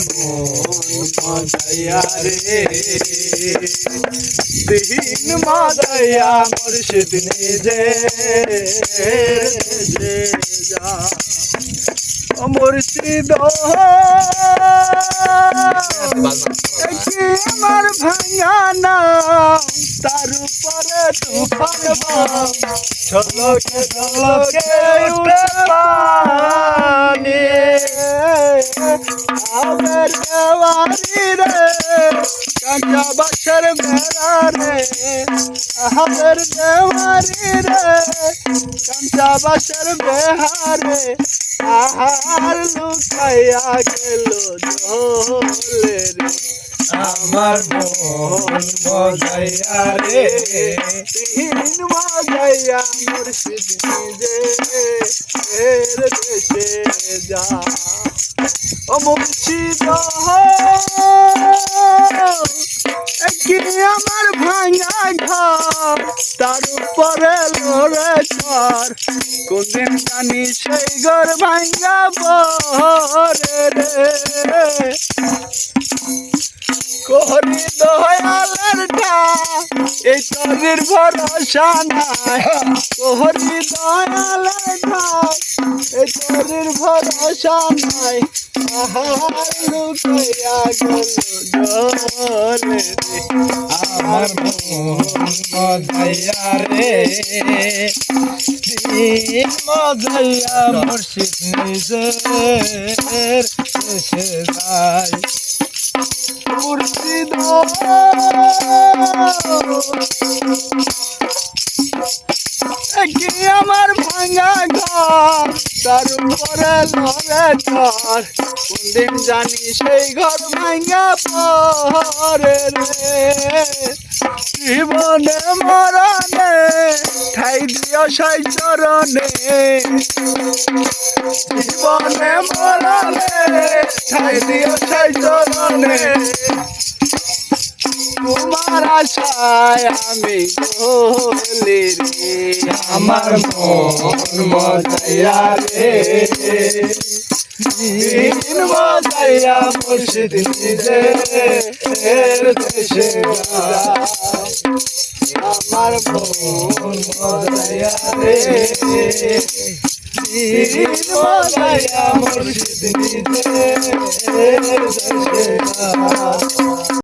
মন মজাইয়া রে দিন মজাইয়া মুর্শিদ নিজে যা মুর্শিদ কি আমার ভাঙা না তার উপরে তুফান ছলকে ছলকে উঠে পানি আমার দেওয়ারি রে কাঁচা বাসের মেলা রে আমার দেওয়ারি রে কাঁচা বাসের বেহারে আহার লুকাইয়া গেল জলে রে আমার মন মজাইয়া রে দিন মজাইয়া মুর্শিদ নিজে দেশে যা ও মুর্শিদ কি আমার ভাঙা ঘর তার উপরে লড়ে ঘর কোনদিন জানি সেই ঘর ভাঙা পরে রে করি দয়ালের এই তরির ভরসা নাই করি দয়ালের এই তরির ভরসা নাই আহার লুকাইয়া গেল জলে রে আমার মন মজাইয়া রে দিন মজাইয়া মুর্শিদ নিজের দেশে যায় মুর্শিদ কি আমার ভাঙা ঘর তার উপরে লড়ে ঘর কোনদিন জানি সেই ঘর ভাঙা পরে রে জীবনে মরণে ঠাই দিও সেই চরণে জীবনে মরণে ঠাই দিও সেই চরণে তোমার আশায় আমি গলি রে আমার মন মজাইয়া রে দিন মজাইয়া মুর্শিদ নিজে দেশে আমার মন মজাইয়া রে দিন মজাইয়া মুর্শিদ নিজে দেশে